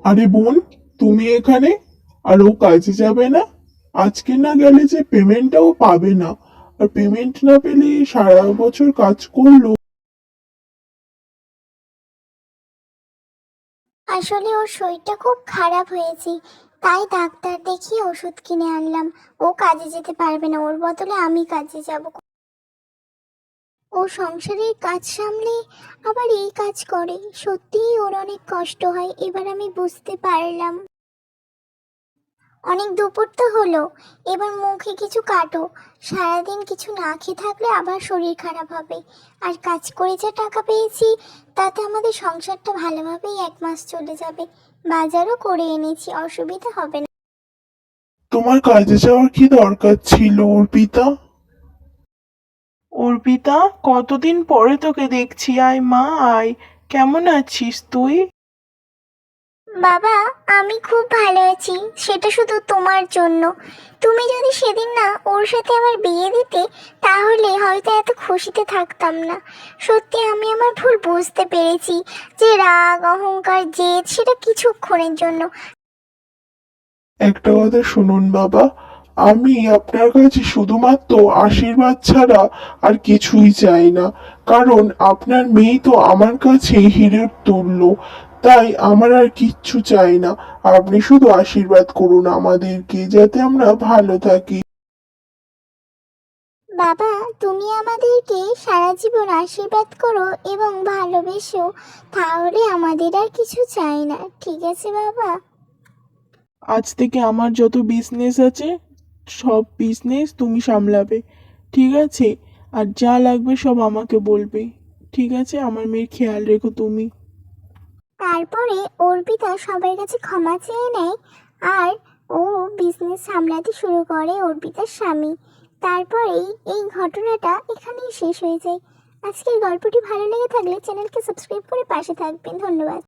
আরে বোন, তুমি এখানে? আর ও কাজে যাবে না? আজকে না গেলে যে পেমেন্টটাও পাবে না। আর পেমেন্ট না পেলে সারা বছর কাজ করলো। আসলে ওর শরীরটা খুব খারাপ হয়েছে, তাই ডাক্তার দেখিয়ে ওষুধ কিনে আনলাম। ও কাজে যেতে পারবে না, ওর বদলে আমি কাজে যাব। ও সংসারের কাজ সামলে আবার এই কাজ করে, সত্যিই ওর অনেক কষ্ট হয়, এবার আমি বুঝতে পারলাম। অনেক দুপুর তো হলো, এবার মুখে কিছু কাটো। সারাদিন কিছু না খেয়ে থাকলে আবার শরীর খারাপ হবে। আর কাজ করে যা টাকা পেয়েছি তাতে আমাদের সংসারটা ভালোভাবেই 1 মাস চলে যাবে। বাজারও করে এনেছি, অসুবিধা হবে না। তোমার কাজে যাওয়ার কি দরকার ছিল অর্পিতা? অর্পিতা, কতদিন পরে তোকে দেখছি। আয় মা, আয়। কেমন আছিস তুই? বাবা, আমি খুব ভালো আছি, সেটা শুধু তোমার জন্য। তুমি যদি সেদিন না ওর সাথে আমার বিয়ে দিতে, তাহলে হয়তো এত খুশিতে থাকতাম না। সত্যি আমি আমার ভুল বুঝতে পেরেছি, যে রাগ অহংকার জেদ সেটা কিছুক্ষণের জন্য। একটা কথা শুনুন বাবা, আমি আপনার কাছে শুধুমাত্র আশীর্বাদ ছাড়া আর কিছুই চাই না। কারণ আপনার মেয়ে তো আমার কাছে হিরের তুল্য। তাই আমার আর কিচ্ছু চাই না। আপনি শুধু আশীর্বাদ করুন আমাদেরকে, যাতে আমরা ভালো থাকি। বাবা, তুমি আমাদেরকে সারা জীবন আশীর্বাদ করো এবং ভালোবেসো, তাহলে আমাদের আর কিছু চাই না, ঠিক আছে বাবা? আজ থেকে আমার যত বিজনেস আছে, সব বিজনেস তুমি সামলাবে, ঠিক আছে? আর যা লাগবে সব আমাকে বলবে, ঠিক আছে? আমার মেয়ের খেয়াল রেখো তুমি। তারপরে অর্পিতা সবার কাছে ক্ষমা চেয়ে নেয়, আর ও বিজনেস সামলাতে শুরু করে অর্পিতার স্বামী। তারপরেই এই ঘটনাটা এখানেই শেষ হয়ে যায়। আজকের গল্পটি ভালো লেগে থাকলে চ্যানেলকে সাবস্ক্রাইব করে পাশে থাকবেন। ধন্যবাদ।